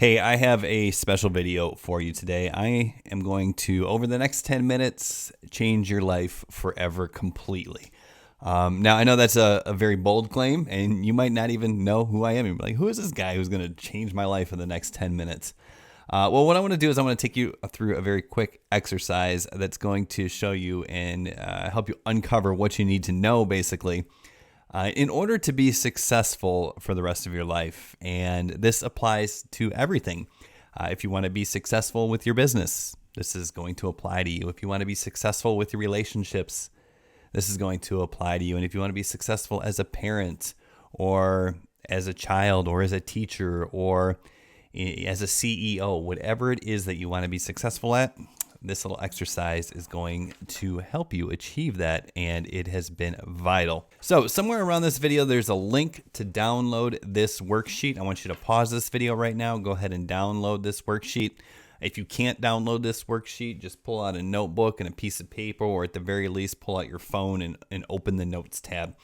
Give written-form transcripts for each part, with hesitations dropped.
Hey, I have a special video for you today. I am going to, over the next 10 minutes, change your life forever completely. Now, I know that's a very bold claim, and you might not even know who I am. You're like, who is this guy who's going to change my life in the next 10 minutes? Well, what I want to do is I want to take you through a very quick exercise that's going to show you and help you uncover what you need to know, basically, in order to be successful for the rest of your life. And this applies to everything. If you want to be successful with your business, this is going to apply to you. If you want to be successful with your relationships, this is going to apply to you. And if you want to be successful as a parent or as a child or as a teacher or as a CEO, whatever it is that you want to be successful at, this little exercise is going to help you achieve that, and it has been vital. So somewhere around this video, there's a link to download this worksheet. I want you to pause this video right now. Go ahead and download this worksheet. If you can't download this worksheet, just pull out a notebook and a piece of paper, or at the very least, pull out your phone and open the Notes tab.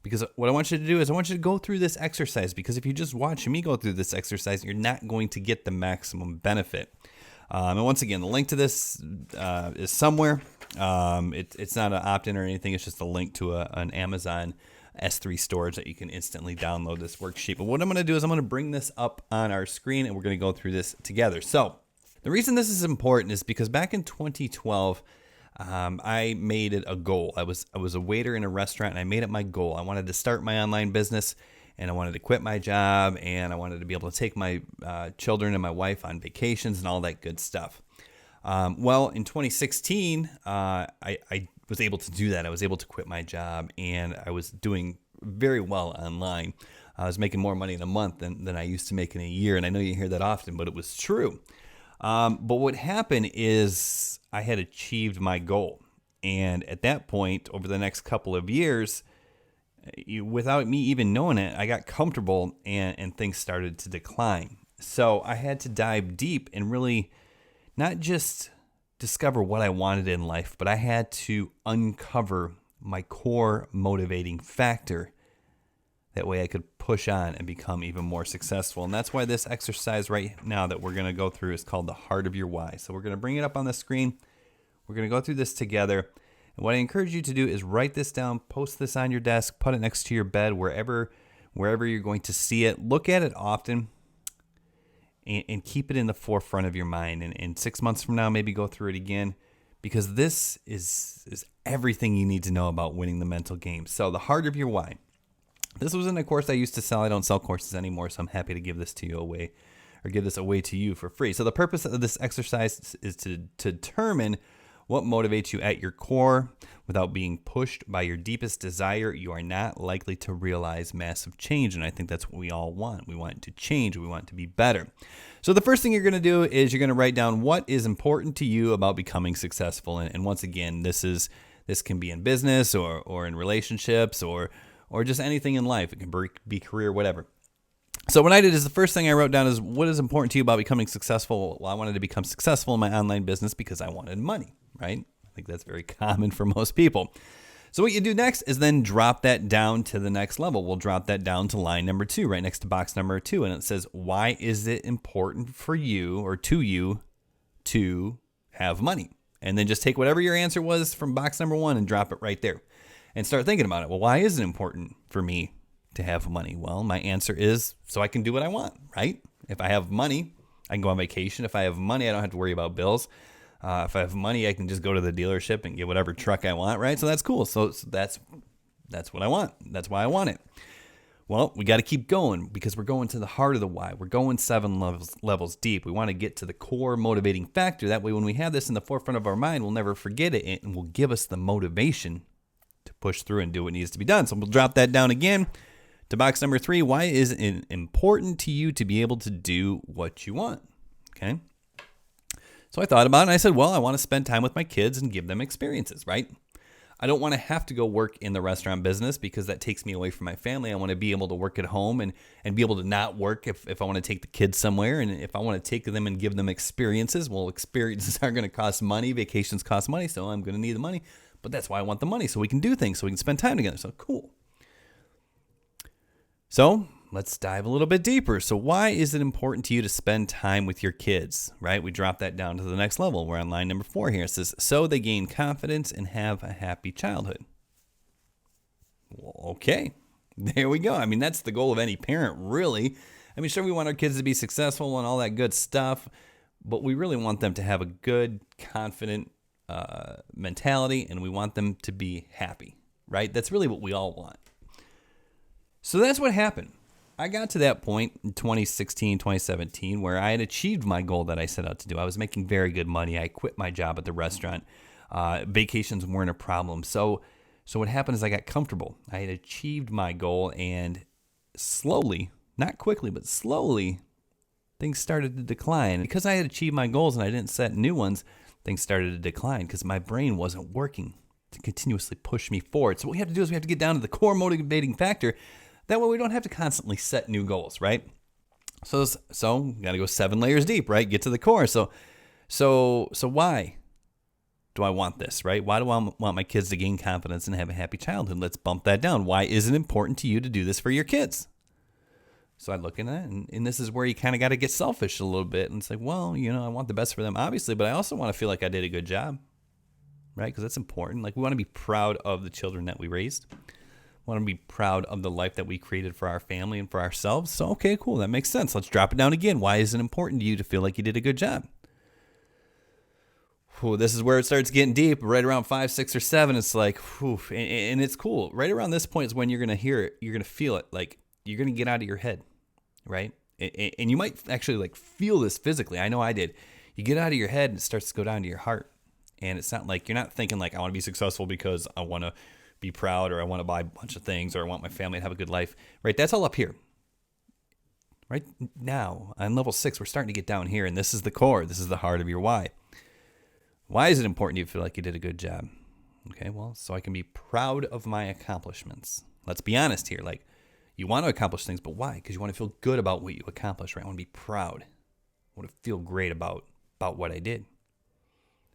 Because what I want you to do is I want you to go through this exercise, because if you just watch me go through this exercise, you're not going to get the maximum benefit. And once again, the link to this is somewhere. It's not an opt-in or anything. It's just a link to an Amazon S3 storage that you can instantly download this worksheet. But what I'm going to do is I'm going to bring this up on our screen, and we're going to go through this together. So the reason this is important is because back in 2012, I made it a goal. I was a waiter in a restaurant, and I made it my goal. I wanted to start my online business, and I wanted to quit my job, and I wanted to be able to take my children and my wife on vacations and all that good stuff. Well, in 2016, I was able to do that. I was able to quit my job, and I was doing very well online. I was making more money in a month than I used to make in a year, and I know you hear that often, but it was true. But what happened is I had achieved my goal, and at that point, over the next couple of years, without me even knowing it, I got comfortable and things started to decline. So I had to dive deep and really not just discover what I wanted in life, but I had to uncover my core motivating factor. That way I could push on and become even more successful. And that's why this exercise right now that we're going to go through is called the heart of your why. So we're going to bring it up on the screen. We're going to go through this together. And what I encourage you to do is write this down, post this on your desk, put it next to your bed, wherever you're going to see it. Look at it often and keep it in the forefront of your mind. And 6 months from now, maybe go through it again, because this is everything you need to know about winning the mental game. So the heart of your why. This was in a course I used to sell. I don't sell courses anymore, so I'm happy to give this to you away, or give this away to you for free. So the purpose of this exercise is to determine what motivates you at your core. Without being pushed by your deepest desire, you are not likely to realize massive change. And I think that's what we all want. We want to change. We want to be better. So the first thing you're going to do is you're going to write down what is important to you about becoming successful. And once again, this can be in business or in relationships or just anything in life. It can be career, whatever. So what I did is the first thing I wrote down is what is important to you about becoming successful. Well, I wanted to become successful in my online business because I wanted money, right? I think that's very common for most people. So what you do next is then drop that down to the next level. We'll drop that down to line number 2, right next to box number 2. And it says, why is it important for you or to you to have money? And then just take whatever your answer was from box number 1 and drop it right there. And start thinking about it. Well, why is it important for me to have money? Well, my answer is so I can do what I want, right? If I have money, I can go on vacation. If I have money, I don't have to worry about bills. If I have money, I can just go to the dealership and get whatever truck I want, right? So that's cool. So that's what I want. That's why I want it. Well, we got to keep going because we're going to the heart of the why. We're going 7 levels deep. We want to get to the core motivating factor. That way, when we have this in the forefront of our mind, we'll never forget it, and will give us the motivation to push through and do what needs to be done. So we'll drop that down again to box number 3. Why is it important to you to be able to do what you want? Okay. So I thought about it and I said, well, I want to spend time with my kids and give them experiences, right? I don't want to have to go work in the restaurant business because that takes me away from my family. I want to be able to work at home and be able to not work if I want to take the kids somewhere. And if I want to take them and give them experiences, well, experiences are going to cost money. Vacations cost money, so I'm going to need the money. But that's why I want the money, so we can do things, so we can spend time together. So cool. So let's dive a little bit deeper. So why is it important to you to spend time with your kids, right? We drop that down to the next level. We're on line number 4 here. It says, so they gain confidence and have a happy childhood. Well, okay, there we go. I mean, that's the goal of any parent, really. I mean, sure, we want our kids to be successful and all that good stuff, but we really want them to have a good, confident mentality, and we want them to be happy, right? That's really what we all want. So that's what happened. I got to that point in 2016, 2017, where I had achieved my goal that I set out to do. I was making very good money. I quit my job at the restaurant. Vacations weren't a problem. So what happened is I got comfortable. I had achieved my goal, and slowly, not quickly, but slowly, things started to decline. Because I had achieved my goals and I didn't set new ones, things started to decline because my brain wasn't working to continuously push me forward. So what we have to do is we have to get down to the core motivating factor. That way we don't have to constantly set new goals, right? So got to go 7 layers deep, right? Get to the core. So why do I want this, right? Why do I want my kids to gain confidence and have a happy childhood? Let's bump that down. Why is it important to you to do this for your kids? So I look at that, and this is where you kind of got to get selfish a little bit. And it's like, well, I want the best for them, obviously, but I also want to feel like I did a good job, right? Because that's important. Like, we want to be proud of the children that we raised. Want to be proud of the life that we created for our family and for ourselves. So, okay, cool. That makes sense. Let's drop it down again. Why is it important to you to feel like you did a good job? Whew, this is where it starts getting deep. Right around 5, 6, or 7, it's like, whew, and it's cool. Right around this point is when you're going to hear it. You're going to feel it. Like, you're going to get out of your head, right? And you might actually like feel this physically. I know I did. You get out of your head and it starts to go down to your heart. And it's not like, you're not thinking like, I want to be successful because I want to be proud, or I want to buy a bunch of things, or I want my family to have a good life, right? That's all up here. Right now, on level 6, we're starting to get down here, and this is the core. This is the heart of your why. Why is it important to you to feel like you did a good job? Okay, well, so I can be proud of my accomplishments. Let's be honest here. Like, you want to accomplish things, but why? Because you want to feel good about what you accomplished, right? I want to be proud. I want to feel great about what I did.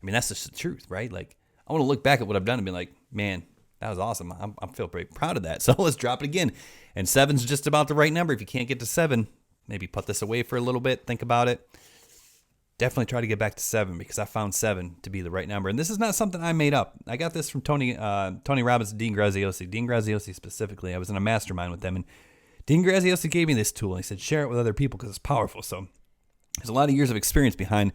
I mean, that's just the truth, right? Like, I want to look back at what I've done and be like, man, that was awesome. I feel pretty proud of that. So let's drop it again. And 7's just about the right number. If you can't get to 7, maybe put this away for a little bit. Think about it. Definitely try to get back to 7, because I found 7 to be the right number. And this is not something I made up. I got this from Tony Robbins and Dean Graziosi. Dean Graziosi specifically. I was in a mastermind with them, and Dean Graziosi gave me this tool. And he said, share it with other people because it's powerful. So there's a lot of years of experience behind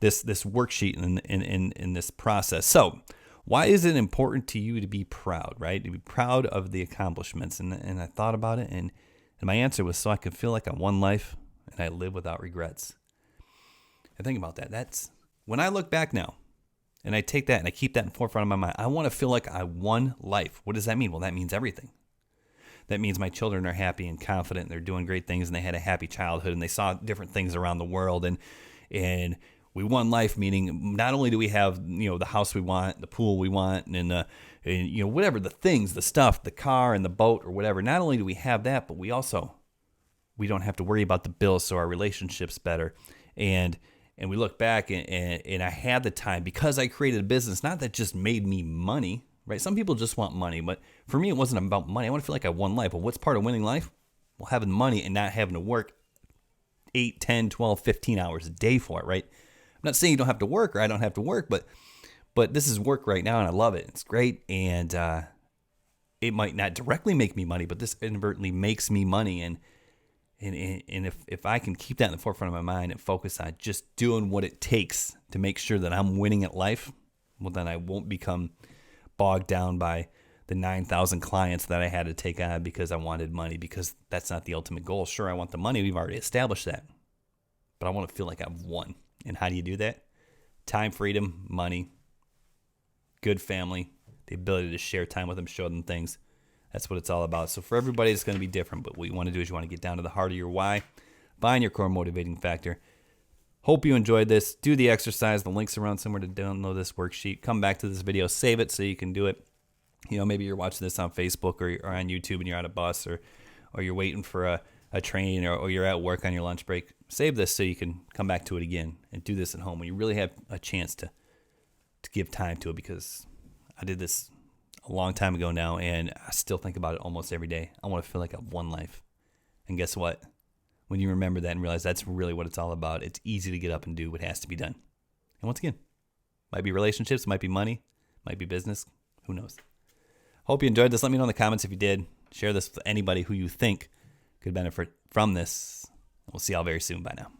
this worksheet and in this process. So why is it important to you to be proud, right? To be proud of the accomplishments. And I thought about it, and my answer was so I could feel like I won life and I live without regrets. And think about that. That's when I look back now and I take that and I keep that in the forefront of my mind. I want to feel like I won life. What does that mean? Well, that means everything. That means my children are happy and confident, and they're doing great things, and they had a happy childhood, and they saw different things around the world, and we won life, meaning not only do we have, the house we want, the pool we want, and whatever the things, the stuff, the car and the boat or whatever, not only do we have that, but we don't have to worry about the bills, so our relationship's better. And we look back and I had the time, because I created a business, not that just made me money, right? Some people just want money, but for me, it wasn't about money. I want to feel like I won life. Well, what's part of winning life? Well, having money and not having to work 8, 10, 12, 15 hours a day for it, right? I'm not saying you don't have to work, or I don't have to work, but this is work right now, and I love it. It's great, and it might not directly make me money, but this inadvertently makes me money, and if I can keep that in the forefront of my mind and focus on just doing what it takes to make sure that I'm winning at life, well, then I won't become bogged down by the 9,000 clients that I had to take on because I wanted money, because that's not the ultimate goal. Sure, I want the money. We've already established that, but I want to feel like I've won. And how do you do that? Time, freedom, money, good family, the ability to share time with them, show them things. That's what it's all about. So for everybody, it's going to be different. But what you want to do is you want to get down to the heart of your why, find your core motivating factor. Hope you enjoyed this. Do the exercise. The link's around somewhere to download this worksheet. Come back to this video. Save it so you can do it. Maybe you're watching this on Facebook or on YouTube and you're on a bus, or you're waiting for a train, or you're at work on your lunch break. Save this so you can come back to it again and do this at home when you really have a chance to give time to it, because I did this a long time ago now, and I still think about it almost every day. I want to feel like I've won life And guess what? When you remember that and realize that's really what it's all about, it's easy to get up and do what has to be done. And once again, might be relationships, might be money, might be business. Who knows? Hope you enjoyed this. Let me know in the comments if you did. Share this with anybody who you think could benefit from this. We'll see y'all very soon. Bye now.